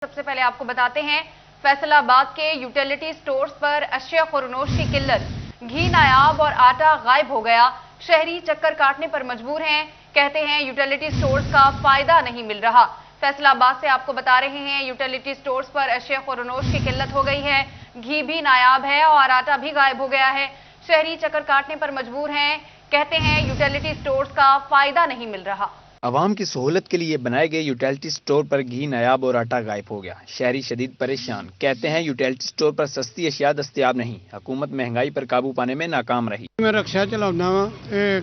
सबसे पहले आपको बताते हैं फैसलाबाद के यूटिलिटी स्टोर्स पर अशिया खुरनोश की किल्लत, घी नायाब और आटा गायब हो गया। शहरी चक्कर काटने पर मजबूर हैं। कहते हैं यूटिलिटी स्टोर्स का फायदा नहीं मिल रहा। फैसलाबाद से आपको बता रहे हैं यूटिलिटी स्टोर्स पर अशिया खुरनोश की किल्लत हो गई है, घी भी नायाब है और आटा भी गायब हो गया है। शहरी चक्कर काटने पर मजबूर हैं। कहते हैं यूटिलिटी स्टोर्स का फायदा नहीं मिल रहा। आवाम की सहूलत के लिए बनाए गए यूटिलिटी स्टोर पर घी नायाब और आटा गायब हो गया। शहरी शदीद परेशान। कहते हैं यूटिलिटी स्टोर पर सस्ती अशिया दस्तयाब नहीं। हुकूमत महंगाई पर काबू पाने में नाकाम रही। मैं रक्षा चलाउंदा वा,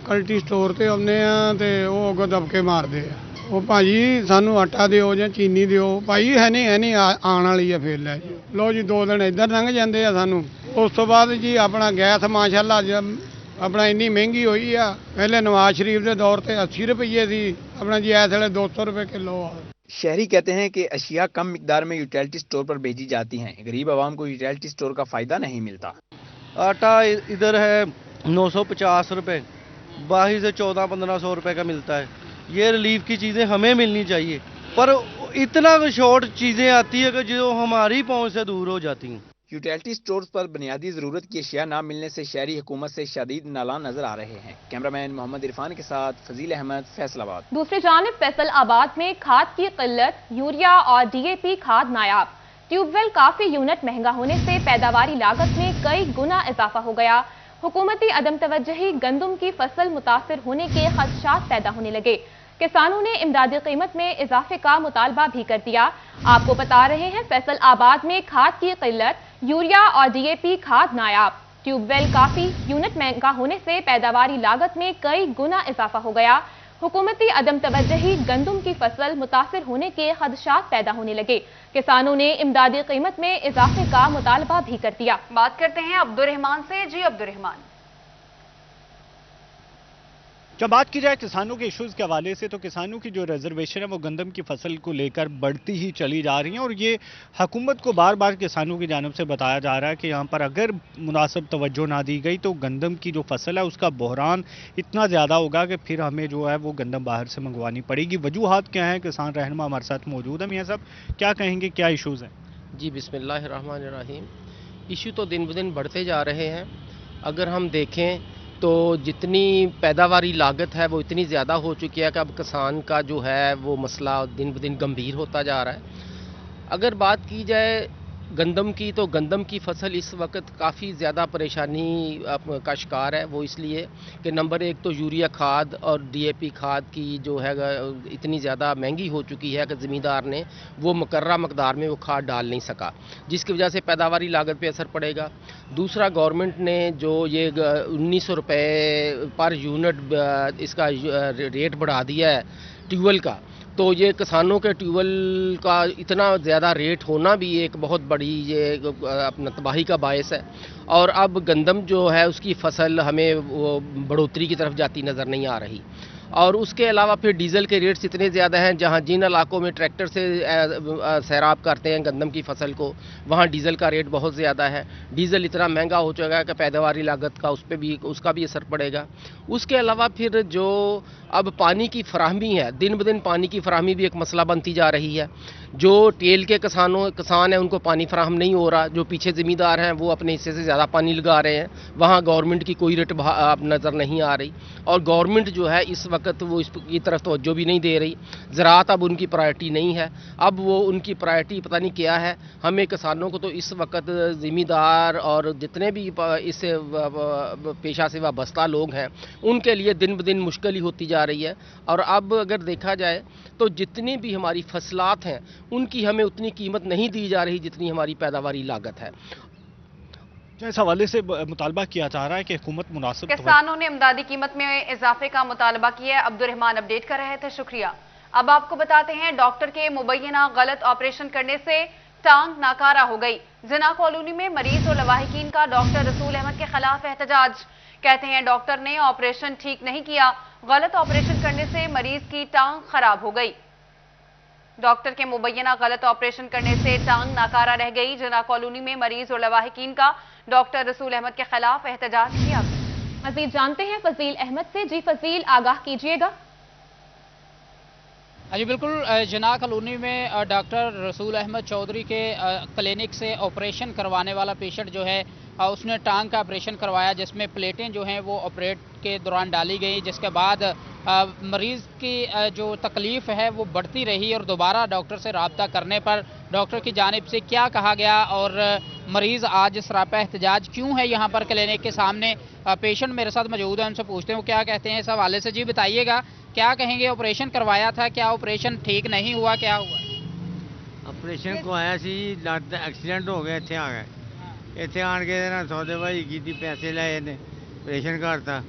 कल्टी स्टोर ते आउने आ ते ਉਹ ਅੱਗੋਂ ਦਬਕੇ ਮਾਰਦੇ ਆ। ਉਹ ਭਾਜੀ ਸਾਨੂੰ ਆਟਾ ਦਿਓ ਜਾਂ ਚੀਨੀ ਦਿਓ। ਭਾਈ ਹੈ ਨਹੀਂ ਆਉਣ ਵਾਲੀ ਆ ਫੇਰ ਲੈ ਜੀ। ਲੋ ਜੀ 2 ਦਿਨ ਇੱਧਰ ਲੰਘ ਜਾਂਦੇ ਆ ਸਾਨੂੰ। ਉਸ ਤੋਂ ਬਾਅਦ ਜੀ ਆਪਣਾ ਗੈਸ ਮਾਸ਼ਾਅੱਲਾ ਆਪਣਾ ਇੰਨੀ ਮਹਿੰਗੀ ਹੋਈ ਆ। ਪਹਿਲੇ ਨਵਾਜ਼ ਸ਼ਰੀਫ ਦੇ ਦੌਰ ਤੇ 80 ਰੁਪਏ ਸੀ, अपना जी ऐसे 200 रुपए किलो। शहरी कहते हैं कि अशिया कम मिकदार में यूटिलिटी स्टोर पर भेजी जाती हैं। गरीब आवाम को यूटिलिटी स्टोर का फायदा नहीं मिलता। आटा इधर है 950 रुपए, बाहर से 1400-1500 रुपए का मिलता है। ये रिलीफ की चीज़ें हमें मिलनी चाहिए, पर इतना शॉर्ट चीज़ें आती है कि जो हमारी पहुंच से दूर हो जाती हैं। यूटिलिटी स्टोर्स पर बुनियादी ज़रूरत की अशिया न मिलने से शहरी हुकूमत से शदीद नालान नजर आ रहे हैं। कैमरामैन मोहम्मद इरफान के साथ फजील अहमद, फैसलाबाद। दूसरी जानिब फैसलाबाद में खाद की किल्लत, यूरिया और डीएपी खाद नायाब। ट्यूबवेल काफी यूनिट महंगा होने से पैदावारी लागत में कई गुना इजाफा हो गया। हुकूमती अदम तवज्जुही गंदम की फसल मुतासर होने के खदशात पैदा होने लगे। किसानों ने इमदादी कीमत में इजाफे का मुतालबा भी कर दिया। आपको बता रहे हैं फैसलाबाद में खाद की किल्लत, यूरिया और डीएपी खाद नायाब। ट्यूबवेल काफी यूनिट महंगा होने से पैदावारी लागत में कई गुना इजाफा हो गया। हुकूमती अदम तवज्जुही गंदम की फसल मुतासर होने के खदशात पैदा होने लगे। किसानों ने इमदादी कीमत में इजाफे का मुतालबा भी कर दिया। बात करते हैं अब्दुर्रहमान से। जी अब्दुर्रहमान, जब बात की जाए किसानों के इश्यूज़ के हवाले से, तो किसानों की जो रिजर्वेशन है वो गंदम की फसल को लेकर बढ़ती ही चली जा रही हैं और ये हुकूमत को बार बार किसानों की जानिब से बताया जा रहा है कि यहाँ पर अगर मुनासिब तवज्जो ना दी गई तो गंदम की जो फसल है उसका बहरान इतना ज़्यादा होगा कि फिर हमें जो है वो गंदम बाहर से मंगवानी पड़ेगी। वजूहात क्या हैं? किसान रहनुमा हमारे साथ मौजूद हैं। मियां साहब, क्या कहेंगे, क्या इशूज़ हैं? जी बिस्मिल्लाहिर्रहमानिर्रहीम। इशू तो दिन ब दिन बढ़ते जा रहे हैं। अगर हम देखें तो जितनी पैदावारी लागत है वो इतनी ज़्यादा हो चुकी है कि अब किसान का जो है वो मसला दिन ब दिन गंभीर होता जा रहा है। अगर बात की जाए गंदम की, तो गंदम की फसल इस वक्त काफ़ी ज़्यादा परेशानी का शिकार है। वो इसलिए कि नंबर 1 तो यूरिया खाद और डीएपी खाद की जो है इतनी ज़्यादा महंगी हो चुकी है कि ज़मींदार ने वो मुकर्रर मकदार में वो खाद डाल नहीं सका, जिसकी वजह से पैदावारी लागत पे असर पड़ेगा। दूसरा, गवर्नमेंट ने जो ये 1900 रुपये पर यूनिट इसका रेट बढ़ा दिया है ट्यूबवेल का, तो ये किसानों के ट्यूबवेल का इतना ज़्यादा रेट होना भी एक बहुत बड़ी ये अपना तबाही का बायस है। और अब गंदम जो है उसकी फसल हमें वो बढ़ोतरी की तरफ जाती नज़र नहीं आ रही। और उसके अलावा फिर डीज़ल के रेट्स इतने ज़्यादा हैं, जहां जिन इलाकों में ट्रैक्टर से सैराब करते हैं गंदम की फसल को, वहां डीज़ल का रेट बहुत ज़्यादा है। डीज़ल इतना महंगा हो चुका है कि पैदावारी लागत का उसका भी असर पड़ेगा। उसके अलावा फिर जो अब पानी की फराहमी है, दिन ब दिन पानी की फराहमी भी एक मसला बनती जा रही है। जो टेल के किसान हैं उनको पानी फराहम नहीं हो रहा, जो पीछे ज़मींदार हैं वो अपने हिस्से से ज़्यादा पानी लगा रहे हैं, वहाँ गवर्नमेंट की कोई रेट अब नज़र नहीं आ रही। और गवर्नमेंट जो है इस वक्त वो इसकी तरफ तवज्जो भी नहीं दे रही। ज़राअत अब उनकी प्रायोरिटी नहीं है। अब वो उनकी प्रायोरिटी पता नहीं क्या है। हमें किसानों को तो इस वक्त ज़मींदार और जितने भी इस पेशा से वाबस्ता लोग हैं उनके लिए दिन ब दिन मुश्किल ही होती जा रही है। और अब अगर देखा जाए तो जितनी भी हमारी फसलात हैं उनकी हमें उतनी कीमत नहीं दी जा रही जितनी हमारी पैदावारी लागत है। इस हवाले से मुतालबा किया जा रहा है कि हुकूमत मुनासिब किसानों ने इमदादी कीमत में इजाफे का मुतालबा किया है। अब्दुर्रहमान अपडेट कर रहे थे, शुक्रिया। अब आपको बताते हैं डॉक्टर के मुबैना गलत ऑपरेशन करने से टांग नाकारा हो गई। जिना कॉलोनी में मरीज और लवाहिकीन का डॉक्टर रसूल अहमद के खिलाफ एहतजाज। कहते हैं डॉक्टर ने ऑपरेशन ठीक नहीं किया, गलत ऑपरेशन करने से मरीज की टांग खराब हो गई। डॉक्टर के मुबैना गलत ऑपरेशन करने से टांग नाकारा रह गई। जिना कॉलोनी में मरीज और लवाहिकीन का डॉक्टर रसूल अहमद के खिलाफ एहतजाज किया। मजीद जानते हैं फजील अहमद से। जी फजील, आगाह कीजिएगा। जी बिल्कुल, जना कॉलोनी में डॉक्टर रसूल अहमद चौधरी के क्लिनिक से ऑपरेशन करवाने वाला पेशेंट जो है उसने टांग का ऑपरेशन करवाया, जिसमें प्लेटें जो हैं वो ऑपरेट के दौरान डाली गई, जिसके बाद मरीज़ की जो तकलीफ़ है वो बढ़ती रही और दोबारा डॉक्टर से रब्ता करने पर डॉक्टर की जानिब से क्या कहा गया और मरीज़ आज सरापा एहतजाज क्यों है यहाँ पर क्लिनिक के सामने। पेशेंट मेरे साथ मौजूद है, उनसे पूछते हैं वो क्या कहते हैं इस हवाले से। जी बताइएगा, क्या कहेंगे, ऑपरेशन करवाया था, क्या ऑपरेशन ठीक नहीं हुआ, क्या हुआ? ਆਪਰੇਸ਼ਨ ਕਰਵਾਇਆ ਸੀ ਜੀ, ਲੱਤ ਐਕਸੀਡੈਂਟ ਹੋ ਗਿਆ, ਇੱਥੇ ਆ ਗਏ। ਇੱਥੇ ਆਣ ਕੇ ਇਹਦੇ ਨਾਲ ਸੌਦੇਬਾਜ਼ੀ ਕੀਤੀ, ਪੈਸੇ ਲਏ ਨੇ, ਆਪਰੇਸ਼ਨ ਕਰਤਾ।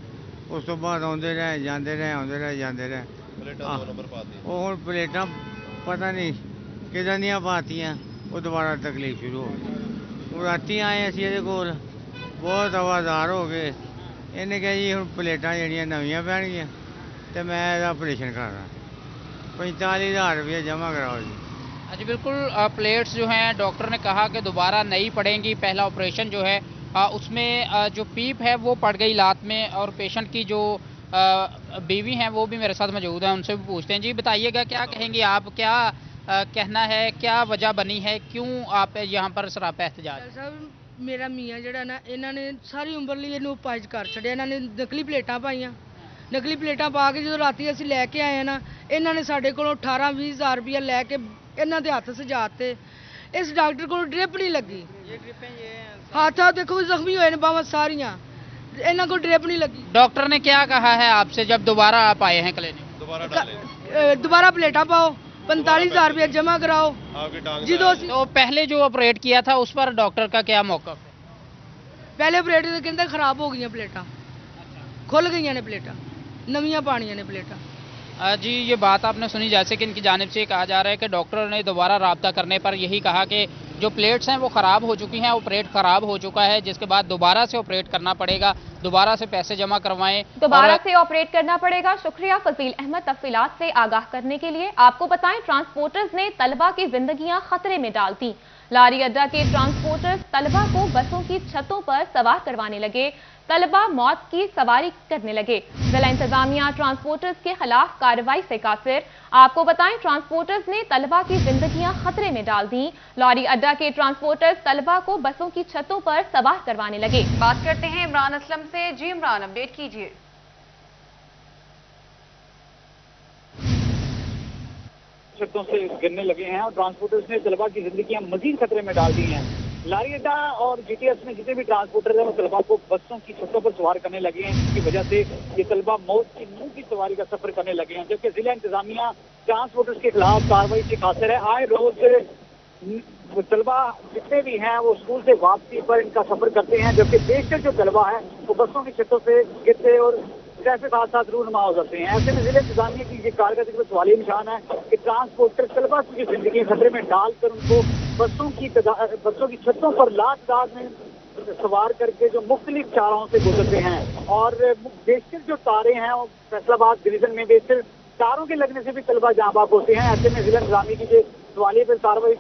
ਉਸ ਤੋਂ ਬਾਅਦ ਆਉਂਦੇ ਰਹੇ, ਜਾਂਦੇ ਰਹੇ, ਆਉਂਦੇ ਰਹੇ, ਜਾਂਦੇ ਰਹੇ। ਪਲੇਟਾਂ 2 ਨੰਬਰ ਪਾਤੀਆਂ। ਉਹ ਹੁਣ ਪਲੇਟਾਂ ਪਤਾ ਨਹੀਂ ਕਿਦਾਂ ਦੀਆਂ ਪਾਤੀਆਂ, ਉਹ ਦੁਬਾਰਾ ਤਕਲੀਫ ਸ਼ੁਰੂ ਹੋ ਗਈ। ਉਹ ਰਾਤੀ ਆਏ ਅਸੀਂ ਇਹਦੇ ਕੋਲ, ਬਹੁਤ ਆਵਾਜ਼ਾਰ ਹੋ ਗਏ। ਇਹਨੇ ਕਿਹਾ ਜੀ ਹੁਣ ਪਲੇਟਾਂ ਜਿਹੜੀਆਂ ਨਵੀਆਂ ਪੈਣਗੀਆਂ ਤੇ ਮੈਂ ਇਹਦਾ ਆਪਰੇਸ਼ਨ ਕਰਾਉਣਾ, 45,000 रुपये जमा कराओ जी। जी बिल्कुल, प्लेट्स जो हैं डॉक्टर ने कहा कि दोबारा नहीं पड़ेंगी। पहला ऑपरेशन जो है उसमें जो पीप है वो पड़ गई लात में, और पेशेंट की जो बीवी हैं वो भी मेरे साथ मौजूद हैं, उनसे भी पूछते हैं। जी बताइएगा, क्या कहेंगे आप, क्या कहना है, क्या वजह बनी है, क्यों आप यहाँ पर सरापा एहतजाज? साहब मेरा मियाँ ਜਿਹੜਾ ਨਾ ਇਹਨਾਂ ਨੇ ਸਾਰੀ ਉਮਰ ਲਈ ਇਹਨੂੰ ਉਪਾਜ ਕਰ ਛੱਡਿਆ। ਇਹਨਾਂ ਨੇ ਨਕਲੀ ਪਲੇਟਾਂ ਪਾਈਆਂ, ਨਕਲੀ ਪਲੇਟਾਂ ਪਾ ਕੇ ਜਦੋਂ ਰਾਤੀ ਅਸੀਂ ਲੈ ਕੇ ਆਏ ਨਾ, ਇਹਨਾਂ ਨੇ ਸਾਡੇ ਕੋਲੋਂ 18-20 ਹਜ਼ਾਰ ਰੁਪਇਆ ਲੈ ਕੇ ਇਹਨਾਂ ਦੇ ਹੱਥ ਸਜਾਤੇ। ਇਸ ਡਾਕਟਰ ਕੋਲ ਡ੍ਰਿਪ ਨਹੀਂ ਲੱਗੀ, ਹੱਥ ਦੇਖੋ ਜ਼ਖਮੀ ਹੋਏ ਨੇ ਬਾਹਾਂ ਸਾਰੀਆਂ, ਇਹਨਾਂ ਕੋਲ ਡ੍ਰਿਪ नहीं लगी। डॉक्टर ने क्या कहा है आपसे जब दोबारा आप आए हैं क्लिनिक? दोबारा प्लेटा पाओ, 45,000 रुपया जमा कराओ। तो पहले जो ऑपरेट किया था उस पर डॉक्टर का क्या मौक़िफ़ है? पहले ऑपरेट के अंदर खराब हो गई प्लेटा, खुल गई ने प्लेटा, नवियां पानियां ने प्लेटा। जी ये बात आपने सुनी, जैसे कि इनकी जानिब से कहा जा रहा है कि डॉक्टर ने दोबारा रब्ता करने पर यही कहा कि जो प्लेट्स हैं वो ख़राब हो चुकी हैं, ऑपरेट ख़राब हो चुका है, जिसके बाद दोबारा से ऑपरेट करना पड़ेगा, दोबारा से पैसे जमा करवाएं, दोबारा से ऑपरेट करना पड़ेगा। शुक्रिया फजील अहमद तफसीलात से आगाह करने के लिए। आपको बताएं, ट्रांसपोर्टर्स ने तलबा की जिंदगियां खतरे में डाल दी। लारी अड्डा के ट्रांसपोर्टर्स तलबा को बसों की छतों पर सवार करवाने लगे, तलबा मौत की सवारी करने लगे। जिला इंतजामिया ट्रांसपोर्टर्स के खिलाफ कार्रवाई से कासिर। आपको बताएं, ट्रांसपोर्टर्स ने तलबा की जिंदगियां खतरे में डाल दी। लॉरी अड्डा के ट्रांसपोर्टर्स तलबा को बसों की छतों पर सवार करवाने लगे। बात करते हैं इमरान असलम से। जी इमरान, अपडेट कीजिए। छतों से गिरने लगे हैं और ट्रांसपोर्टर्स ने तलबा की जिंदगियां मजीद खतरे में डाल दी हैं। लारी अड्डा और जीटीएस में जितने भी ट्रांसपोर्टर हैं वो तलबा को बसों की छतों पर सवार करने लगे हैं, जिसकी वजह से ये तलबा मौत की मुंह की सवारी का सफर करने लगे हैं। जबकि जिला इंतजामिया ट्रांसपोर्टर्स के खिलाफ कार्रवाई से कासिर है। आए रोज तलबा जितने भी हैं वो स्कूल से वापसी पर इनका सफर करते हैं, जबकि बेशतर जो तलबा है वो बसों की छतों से गिरते और ट्रैफिक हादसा रूनुमा हो जाते हैं। ऐसे में जिले इंतजामिया की ये कारकर्दगी पर सवालिया निशान है कि ट्रांसपोर्टर तलबा की जिंदगी खतरे में डालकर उनको बसों की छतों पर लातादाद में सवार करके जो मुख्तलिफ चाराहों से गुजरते हैं। और बेशतर जो तारे हैं वो फैसलाबाद डिवीजन में बेशतर तारों के लगने से भी तलबा जहाँ बाग होते हैं। ऐसे में जिला इंतजामिया की जो सवालिया पर कार्रवाई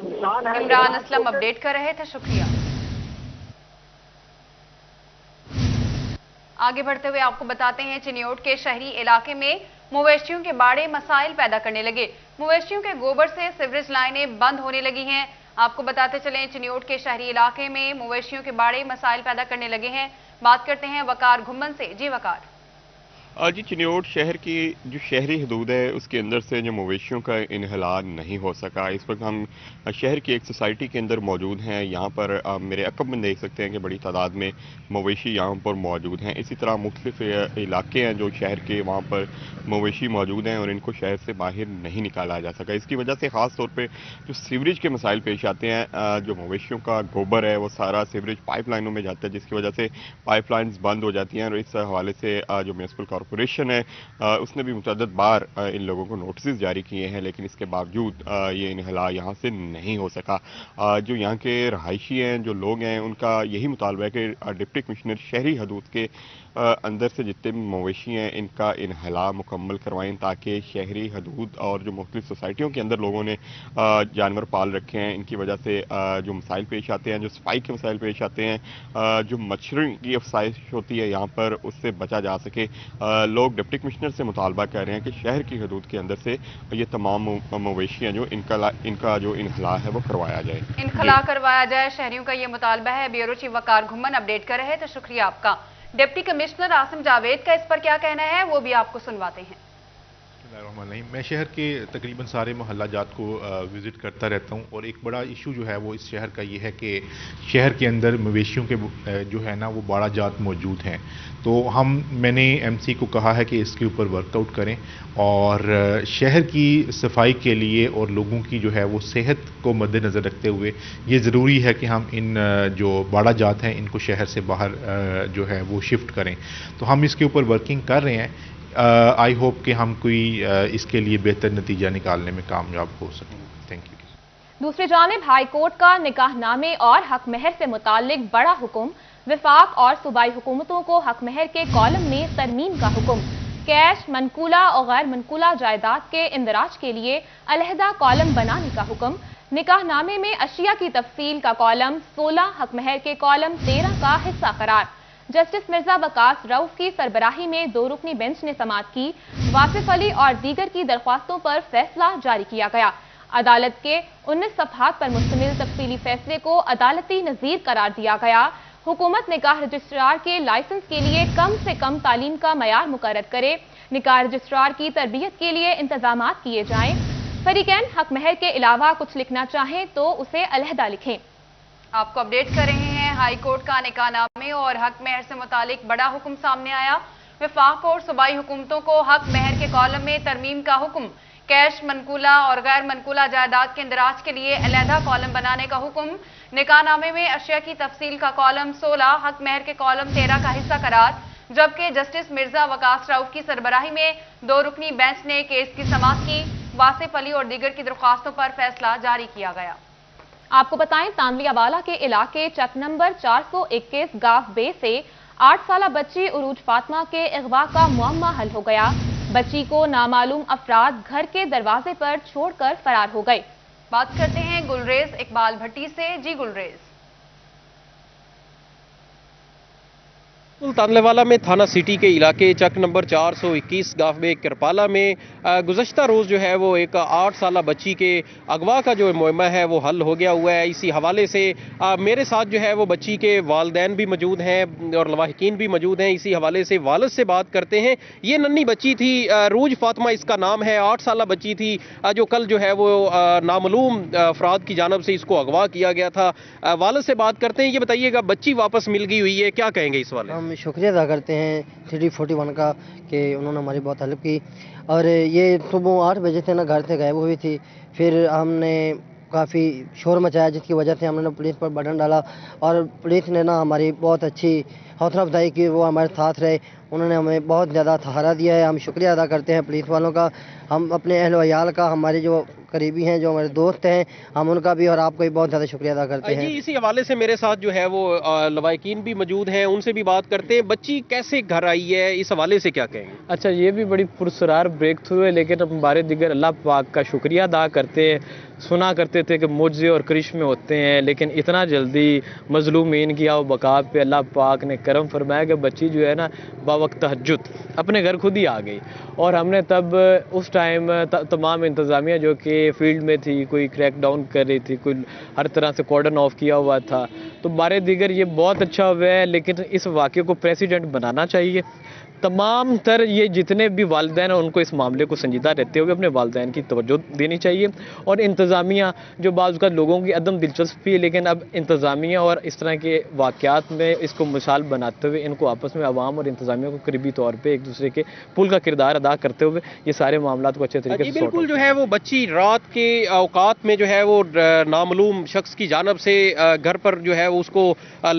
निशान है। इमरान असलम अपडेट कर रहे थे, शुक्रिया। आगे बढ़ते हुए आपको बताते हैं, चिन्योट के शहरी इलाके में मवेशियों के बाड़े मसाइल पैदा करने लगे। मवेशियों के गोबर से सीवरेज लाइनें बंद होने लगी हैं। आपको बताते चलें, चिन्योट के शहरी इलाके में मवेशियों के बाड़े मसाइल पैदा करने लगे हैं। बात करते हैं वकार घुम्मन से। जी वकार। जी चिन्योट शहर की जो शहरी हदूद है उसके अंदर से जो मवेशियों का इनहला नहीं हो सका। इस वक्त हम शहर की एक सोसाइटी के अंदर मौजूद हैं। यहाँ पर मेरे अकब में देख सकते हैं कि बड़ी तादाद में मवेशी यहाँ पर मौजूद हैं। इसी तरह मुख्तलिफ इलाके हैं जो शहर के, वहाँ पर मवेशी मौजूद हैं और इनको शहर से बाहर नहीं निकाला जा सका। इसकी वजह से ख़ास तौर पर जो सीवरेज के मसाइल पेश आते हैं। जो मवेशियों का गोबर है वो सारा सीवरेज पाइप लाइनों में जाता है, जिसकी वजह से पाइप लाइन्स बंद हो जाती हैं। और इस हवाले से जो म्यूनसिपल कॉरपोरेशन है उसने भी मुतअद्दिद बार इन लोगों को नोटिस जारी किए हैं, लेकिन इसके बावजूद ये इनहला यहाँ से नहीं हो सका। जो यहाँ के रहायशी हैं, जो लोग हैं, उनका यही मुतालबा है कि डिप्टी कमिश्नर शहरी हदूद के अंदर से जितने भी मवेशी हैं इनका इनहला मुकम्मल करवाएं, ताकि शहरी हदूद और जो मुख्तलिफ सोसाइटियों के अंदर लोगों ने जानवर पाल रखे हैं इनकी वजह से जो मसाइल पेश आते हैं, जो सफाई के मसाइल पेश आते हैं, जो मच्छरों की अफसाइश होती है यहाँ पर, उससे बचा जा सके। लोग डिप्टी कमिश्नर से मुतालबा कर रहे हैं कि शहर की हदूद के अंदर से ये तमाम मवेशियाँ जो इनका जो इनखला है वो करवाया जाए, इनखला करवाया जाए। शहरियों का ये मुतालबा है। ब्यूरो चीफ वकार घुम्मन अपडेट कर रहे हैं, तो शुक्रिया आपका। डिप्टी कमिश्नर आसिम जावेद का इस पर क्या कहना है वो भी आपको सुनवाते हैं। मैं शहर के तकरीबन सारे मोहल्ला जात को विज़िट करता रहता हूं और एक बड़ा इशू जो है वो इस शहर का ये है कि शहर के अंदर मवेशियों के जो है ना वो बाड़ा जात मौजूद हैं। तो मैंने एमसी को कहा है कि इसके ऊपर वर्कआउट करें और शहर की सफाई के लिए और लोगों की जो है वो सेहत को मद्देनज़र रखते हुए ये ज़रूरी है कि हम इन जो बाड़ा जात हैं इनको शहर से बाहर जो है वो शिफ्ट करें। तो हम इसके ऊपर वर्किंग कर रहे हैं। आई होप कि हम कोई इसके लिए बेहतर नतीजा निकालने में कामयाब हो सकें। Thank you. दूसरी जानिब हाई कोर्ट का निकाहनामे और हक महर से मुताल्लिक बड़ा हुक्म, विफाक और सूबाई हुकूमतों को हक महर के कॉलम में तरमीम का हुक्म, कैश, मनकूला और गैर मनकूला जायदाद के इंदराज के लिए अलहदा कॉलम बनाने का हुक्म, निकाहनामे में अशिया की तफसील का कॉलम 16, हक महर के कॉलम 13 का हिस्सा करार। जस्टिस मिर्जा वकास रऊफ की सरबराही में 2 रुकनी बेंच ने समाअत की। वासिफ अली और दीगर की दरख्वास्तों पर फैसला जारी किया गया। अदालत के 19 सफ़हात पर मुश्तमिल तफसीली फैसले को अदालती नज़ीर करार दिया गया। हुकूमत निकाह रजिस्ट्रार के लाइसेंस के लिए कम से कम तालीम का मयार मुकर्रर करे। निकाह रजिस्ट्रार की तरबियत के लिए इंतजाम किए जाएं। फरीकैन हक महर के अलावा कुछ लिखना चाहें तो उसे अलहदा लिखें। आपको अपडेट कर रहे हैं। हाई कोर्ट का निकाहनामे और हक महर से मुतालिक बड़ा हुक्म सामने आया। विफाक और सूबाई हुकूमतों को हक महर के कॉलम में तरमीम का हुक्म, कैश, मनकूला और गैर मनकूला जायदाद के इंदराज के लिए अलहदा कॉलम बनाने का हुक्म। निकाहनामे में अशिया की तफसील का कॉलम 16, हक महर के कॉलम 13 का हिस्सा करार। जबकि जस्टिस मिर्जा वकास रऊफ की सरबराही में 2 रुकनी बेंच ने केस की समाअत की। वासिफ अली और दीगर की दरख्वास्तों पर फैसला जारी किया गया। आपको बताएं, तानवियावाला के इलाके चक नंबर 421 गाव बे से 8 साला बच्ची उरूज फातिमा के अगवा का मुअम्मा हल हो गया। बच्ची को नामालूम अफराद घर के दरवाजे पर छोड़कर फरार हो गए। बात करते हैं गुलरेज इकबाल भट्टी से। जी गुलरेज। तानलेवाला में थाना सिटी के इलाके चक नंबर 421 गाँव में किरपाला में गुज़श्ता रोज़ जो है वो एक 8 साला बच्ची के अगवा का जो मुअम्मा है वो हल हो गया हुआ है। इसी हवाले से मेरे साथ जो है वो बच्ची के वालिदैन भी मौजूद हैं और लवाहिकीन भी मौजूद हैं। इसी हवाले से वालिद से बात करते हैं। ये नन्ही बच्ची थी, रूज फातिमा इसका नाम है, 8 साला बच्ची थी जो कल जो है वो नामालूम अफराद की जानब से इसको अगवा किया गया था। वालिद से बात करते हैं। ये बताइएगा, बच्ची वापस मिल गई हुई है, क्या कहेंगे इस वाले? शुक्रिया अदा करते हैं 3D41 का कि उन्होंने हमारी बहुत हेल्प की। और ये सुबह 8 बजे से ना घर से गायब हुई थी। फिर हमने काफ़ी शोर मचाया जिसकी वजह से हमने पुलिस पर बटन डाला और पुलिस ने ना हमारी बहुत अच्छी हौसला अफजाई की। वो हमारे साथ रहे, उन्होंने हमें बहुत ज़्यादा सहारा दिया है। हम शुक्रिया अदा करते हैं पुलिस वालों का, हम अपने अहल वयाल का, हमारे जो करीबी हैं, जो हमारे दोस्त हैं, हम उनका भी और आपका भी बहुत ज़्यादा शुक्रिया अदा करते हैं। इसी हवाले से मेरे साथ जो है वो लवाहिकीन भी मौजूद हैं, उनसे भी बात करते हैं। बच्ची कैसे घर आई है, इस हवाले से क्या कहेंगे? अच्छा, ये भी बड़ी पुरसरार ब्रेक थ्रू है, लेकिन हम बारे दिगर अल्लाह पाक का शुक्रिया अदा करते हैं। सुना करते थे कि मुझे और करिश्मे होते हैं, लेकिन इतना जल्दी मजलूमीन की आओ बका पे अल्लाह पाक ने करम फरमाया कि बच्ची जो है ना बावक्त तहज्जुद अपने घर खुद ही आ गई। और हमने तब उस टाइम तमाम इंतज़ामिया जो कि फील्ड में थी, कोई क्रैक डाउन कर रही थी, कोई हर तरह से कॉर्डन ऑफ किया हुआ था। तो बारे दिगर ये बहुत अच्छा हुआ है, लेकिन इस वाक़े को प्रेसिडेंट बनाना चाहिए। तमाम तर ये जितने भी वालिदैन हैं उनको इस मामले को संजीदा रहते हुए अपने वालिदैन की तवज्जो देनी चाहिए। और इंतज़ामिया जो बाज़ लोगों की अदम दिलचस्पी है, लेकिन अब इंतज़ामिया और इस तरह के वाक़यात में इसको मिसाल बनाते हुए इनको आपस में अवाम और इंतज़ामिया को करीबी तौर पर एक दूसरे के पुल का किरदार अदा करते हुए ये सारे मामला को अच्छे तरीके से बिल्कुल जो है वो बच्ची रात के औकात में जो है वो नामालूम शख्स की जानब से घर पर जो है वो उसको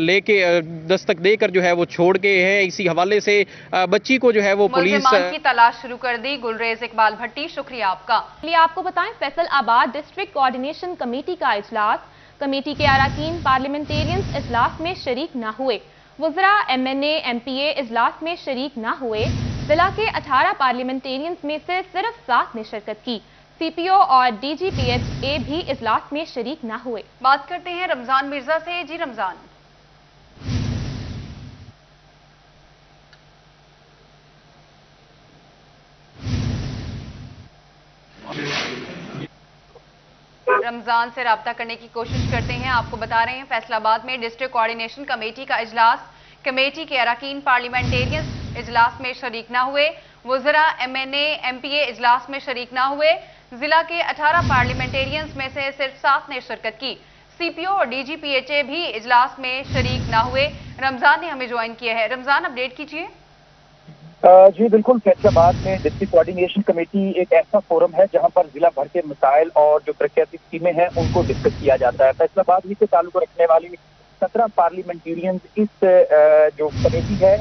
लेके दस्तक देकर जो है वो छोड़ के हैं। इसी हवाले से बच्ची को जो है वो पुलिस की तलाश शुरू कर दी। गुलरेज इकबाल भट्टी, शुक्रिया आपका। आपको बताएं, फैसलाबाद डिस्ट्रिक्ट कोऑर्डिनेशन कमेटी का इजलास, कमेटी के अरकान पार्लियामेंटेरियंस इजलास में शरीक न हुए। वज़रा, MNA, MPA इजलास में शरीक न हुए। जिला के 18 पार्लियामेंटेरियंस में से सिर्फ 7 ने शिरकत की। CPO और DGPHA भी इजलास में शरीक न हुए। बात करते हैं रमजान मिर्जा से। जी रमजान। रमजान से राब्ता करने की कोशिश करते हैं। आपको बता रहे हैं फैसलाबाद में डिस्ट्रिक्ट कोऑर्डिनेशन कमेटी का इजलास, कमेटी के अरकान पार्लियामेंटेरियंस इजलास में शरीक ना हुए, वज़रा MNA MPA इजलास में शरीक ना हुए। जिला के 18 पार्लियामेंटेरियंस में से सिर्फ 7 ने शिरकत की। CPO और DGPHA भी इजलास में शरीक ना हुए। रमजान ने हमें ज्वाइन किया है। रमजान, अपडेट कीजिए। जी बिल्कुल, फैसलाबाद में डिस्ट्रिक्ट कोऑर्डिनेशन कमेटी एक ऐसा फोरम है जहां पर जिला भर के मसाइल और जो तरक्याती स्कीमें हैं उनको डिस्कस किया जाता है। फैसलाबाद ही से ताल्लुक रखने वाली 17 पार्लियामेंटेरियंस इस जो कमेटी है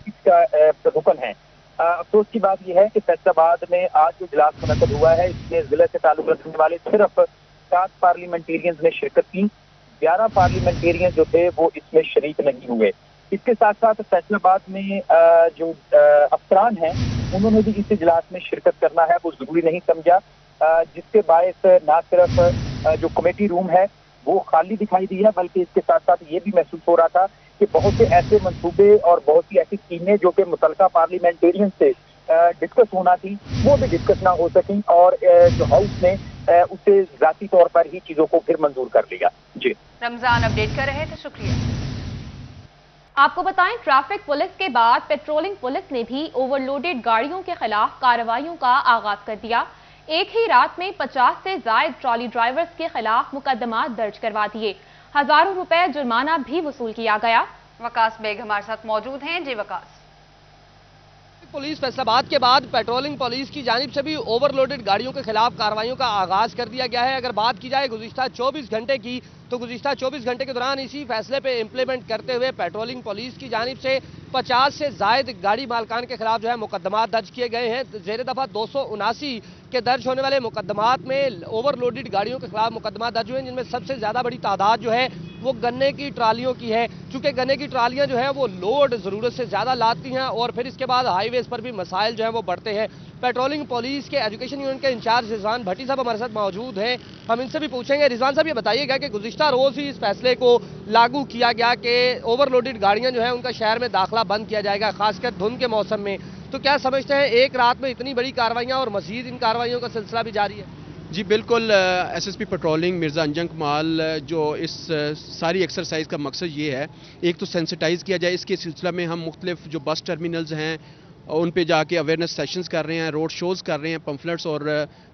इसका रुकन है। अफसोस की बात यह है कि फैसलाबाद में आज जो इजलास मुनक्कद हुआ है इसमें जिले से ताल्लुक रखने वाले सिर्फ 7 पार्लियामेंटेरियंस ने शिरकत की। 11 पार्लियामेंटेरियंस जो थे वो इसमें शरीक नहीं हुए। इसके साथ साथ फैसलाबाद में जो अफसरान हैं उन्होंने भी इस इजलास में शिरकत करना है वो जरूरी नहीं समझा, जिसके बायस ना सिर्फ जो कमेटी रूम है वो खाली दिखाई दिया, बल्कि इसके साथ साथ ये भी महसूस हो रहा था कि बहुत से ऐसे मंसूबे और बहुत सी ऐसी स्कीमें जो कि मुतल्लिका पार्लियामेंटेरियन से डिस्कस होना थी वो भी डिस्कस ना हो सकी और जो हाउस ने उसे ज़ाती तौर पर ही चीज़ों को फिर मंजूर कर लिया। जी रमजान अपडेट कर रहे थे, शुक्रिया। आपको बताएं, ट्रैफिक पुलिस के बाद पेट्रोलिंग पुलिस ने भी ओवरलोडेड गाड़ियों के खिलाफ कार्रवाइयों का आगाज कर दिया। एक ही रात में 50 से ज्यादा ट्रॉली ड्राइवर्स के खिलाफ मुकदमा दर्ज करवा दिए। हजारों रुपए जुर्माना भी वसूल किया गया। वकास बेग हमारे साथ मौजूद हैं। जी वकास। पुलिस फैसलाबाद के बाद पेट्रोलिंग पुलिस की जानिब से भी ओवरलोडेड गाड़ियों के खिलाफ कार्रवाइयों का आगाज कर दिया गया है। अगर बात की जाए गुज़िश्ता 24 घंटे की, तो गुज़िश्ता 24 घंटे के दौरान इसी फैसले पे इम्प्लीमेंट करते हुए पेट्रोलिंग पुलिस की जानिब से 50 से जायद गाड़ी मालकान के खिलाफ जो है मुकदमात दर्ज किए गए हैं। ज़ेर दफ़ा 279 के दर्ज होने वाले मुकदमात में ओवरलोडेड गाड़ियों के खिलाफ मुकदमा दर्ज हुए, जिनमें सबसे ज़्यादा बड़ी तादाद जो है वो गन्ने की ट्रालियों की है। चूँकि गन्ने की ट्रालियाँ जो है वो लोड ज़रूरत से ज़्यादा लाती हैं और फिर इसके बाद हाईवेज़ पर भी मसाइल जो है वो बढ़ते हैं। पेट्रोलिंग पुलिस के एजुकेशन यूनिट के इंचार्ज रिजवान भट्टी साहब हमारे साथ मौजूद हैं, हम इनसे भी पूछेंगे। रिजवान साहब, ये बताइएगा कि गुज़िश्ता रोज़ ही इस फैसले को लागू किया गया कि ओवरलोडेड गाड़ियाँ जो हैं उनका शहर में दाखिला बंद किया जाएगा, खासकर धुंध के मौसम में, तो क्या समझते हैं एक रात में इतनी बड़ी कार्रवाइयाँ और मजीद इन कार्रवाइयों का सिलसिला भी जारी है? जी बिल्कुल, SSP पेट्रोलिंग मिर्ज़ा अंजन कमाल जो इस सारी एक्सरसाइज का मकसद ये है, एक तो सेंसिटाइज़ किया जाए। इसके सिलसिला में हम मुख्तलिफ जो बस टर्मिनल्स हैं उन पे जाके अवेयरनेस सेशंस कर रहे हैं, रोड शोज़ कर रहे हैं, पम्फलेट्स और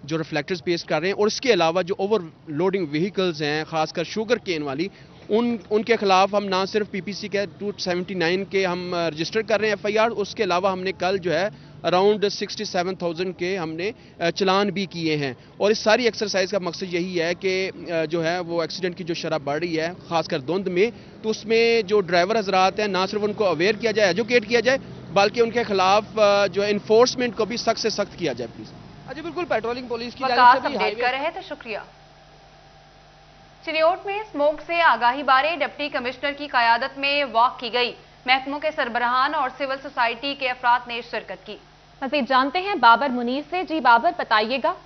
जो रिफ्लेक्टर्स पेश कर रहे हैं। और इसके अलावा जो ओवरलोडिंग व्हीकल्स हैं, खासकर शुगर केन वाली, उनके खिलाफ हम ना सिर्फ PPC के 279 के हम रजिस्टर कर रहे हैं FIR, उसके अलावा हमने कल जो है अराउंड 67,000 के हमने चलान भी किए हैं। और इस सारी एक्सरसाइज का मकसद यही है कि जो है वो एक्सीडेंट की जो शरह बढ़ रही है खासकर धुंध में, तो उसमें जो ड्राइवर हजरात हैं ना सिर्फ उनको अवेयर किया जाए, एजुकेट किया जाए, बल्कि उनके खिलाफ जो इन्फोर्समेंट को भी सख्त से सख्त किया जाए प्लीज। जी बिल्कुल, पेट्रोलिंग पुलिस की अपडेट कर रहे थे, शुक्रिया। चिन्योट में स्मोक से आगाही बारे डिप्टी कमिश्नर की क़यादत में वॉक की गई। महकमों के सरबराहान और सिविल सोसाइटी के अफराद ने शिरकत की। मज़ीद जानते हैं बाबर मुनीर से। जी बाबर, बताइएगा।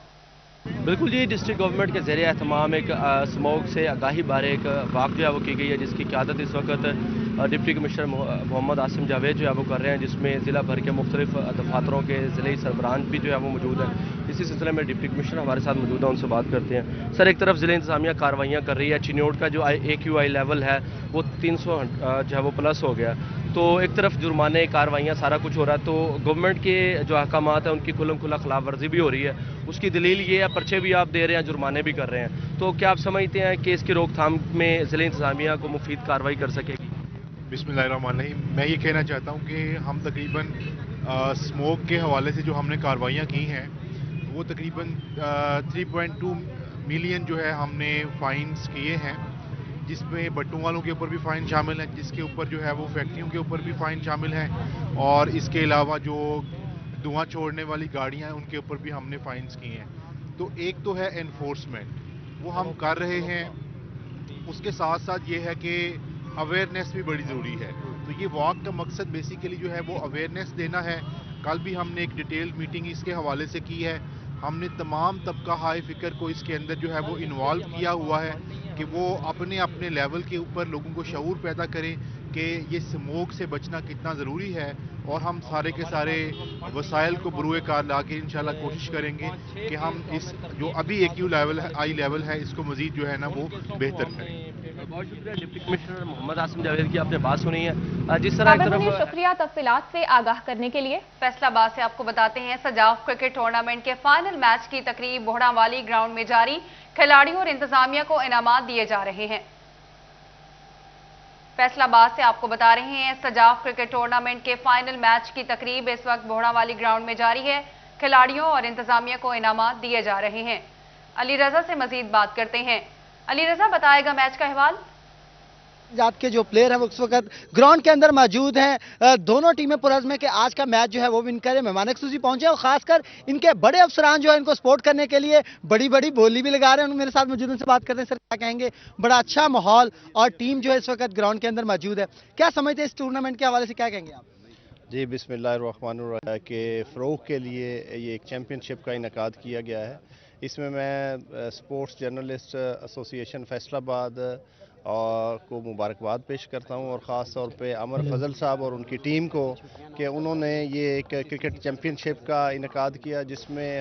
बिल्कुल जी, डिस्ट्रिक्ट गवर्नमेंट के ज़रिए एहतमाम एक स्मोक से आगाही बारे एक वाक़ जो है वो की गई है, जिसकी क़यादत इस वक्त डिप्टी कमिश्नर मोहम्मद आसिम जावेद जो है वो कर रहे हैं, जिसमें ज़िला भर के मुख्तलिफ दफातरों के ज़िले सरबराहान भी जो है वो मौजूद हैं। इसी सिलसिले में डिप्टी कमिश्नर हमारे साथ मौजूद है, उनसे बात करते हैं। सर, एक तरफ ज़िला इंतज़ामिया कार्रवाइयाँ कर रही है, चिन्योट का जो AQI लेवल है वो 300 जो है वो प्लस हो गया, तो एक तरफ जुर्माने कार्रवाइयाँ सारा कुछ हो रहा है, तो गवर्नमेंट के जो अहकामात हैं उनकी खुल्लम खुला खिलाफ वर्जी भी हो रही है। उसकी दलील ये है, पर्चे भी आप दे रहे हैं, जुर्माने भी कर रहे हैं, तो क्या आप समझते हैं कि इसकी रोकथाम में ज़िला इंतज़ामिया को मुफीद कार्रवाई कर सकेगी? बिस्मिल्लाहिर्रहमानिर्रहीम। मैं ये कहना चाहता हूँ कि हम तकरीबन स्मोक के हवाले से जो हमने कार्रवाइयाँ की हैं वो तकरीबन 3.2 मिलियन जो है हमने फ़ाइन्स किए हैं, जिसमें भट्टों वालों के ऊपर भी फ़ाइन शामिल है, जिसके ऊपर जो है वो फैक्ट्रियों के ऊपर भी फ़ाइन शामिल है, और इसके अलावा जो धुआं छोड़ने वाली गाड़ियां हैं उनके ऊपर भी हमने फ़ाइन्स किए हैं। तो एक तो है एनफोर्समेंट, वो हम कर रहे हैं, उसके साथ साथ ये है कि अवेयरनेस भी बड़ी ज़रूरी है। तो ये वॉक का मकसद बेसिकली जो है वो अवेयरनेस देना है। कल भी हमने एक डिटेल मीटिंग इसके हवाले से की है। हमने तमाम तबका हाई फिकर को इसके अंदर जो है वो इन्वॉल्व किया हुआ है कि वो अपने अपने लेवल के ऊपर लोगों को शऊर पैदा करें کہ یہ اسموک سے بچنا کتنا ضروری ہے، اور ہم سارے کے سارے وسائل کو بروئے کار لا کے انشاءاللہ کوشش کریں گے کہ ہم اس جو ابھی ایکیو لیول ہے، آئی لیول ہے، اس کو مزید جو ہے نا وہ بہتر کریں۔ بہت شکریہ ڈپٹی کمشنر محمد عاصم جاوید کی، آپ نے بات سنی ہے۔ جس طرح ایک طرف شکریہ تفصیلات سے آگاہ کرنے کے لیے۔ فیصلہ آباد سے آپ کو بتاتے ہیں سجاف کرکٹ ٹورنامنٹ کے فائنل میچ کی تقریب بوڑھا والی گراؤنڈ میں جاری، کھلاڑیوں اور انتظامیہ کو انعامات دیے جا رہے ہیں۔ فیصلہ آباد سے آپ کو بتا رہے ہیں سجاف کرکٹ ٹورنامنٹ کے فائنل میچ کی تقریب اس وقت بوڑھا والی گراؤنڈ میں جاری ہے، کھلاڑیوں اور انتظامیہ کو انعامات دیے جا رہے ہیں۔ علی رضا سے مزید بات کرتے ہیں۔ علی رضا بتائے گا میچ کا احوال؟ جات کے جو پلیئر ہیں وہ اس وقت گراؤنڈ کے اندر موجود ہیں، دونوں ٹیمیں پرعزم ہے کہ آج کا میچ جو ہے وہ ون کرے۔ مہمان خصوصی پہنچے اور خاص کر ان کے بڑے افسران جو ہے ان کو سپورٹ کرنے کے لیے بڑی بڑی بولی بھی لگا رہے ہیں۔ میرے ساتھ موجود ان سے بات کرتے ہیں، سر کیا کہیں گے؟ بڑا اچھا ماحول اور ٹیم جو ہے اس وقت گراؤنڈ کے اندر موجود ہے، کیا سمجھتے ہیں اس ٹورنامنٹ کے حوالے سے، کیا کہیں گے آپ؟ جی بسم اللہ الرحمن الرحیم کے فروغ کے لیے یہ ایک چیمپئن شپ کا انعقاد کیا گیا ہے۔ اس میں اسپورٹس جرنلسٹ ایسوسی ایشن فیصل آباد کو مبارکباد پیش کرتا ہوں، اور خاص طور پہ عمر فضل صاحب اور ان کی ٹیم کو کہ انہوں نے یہ ایک کرکٹ چیمپئن شپ کا انعقاد کیا، جس میں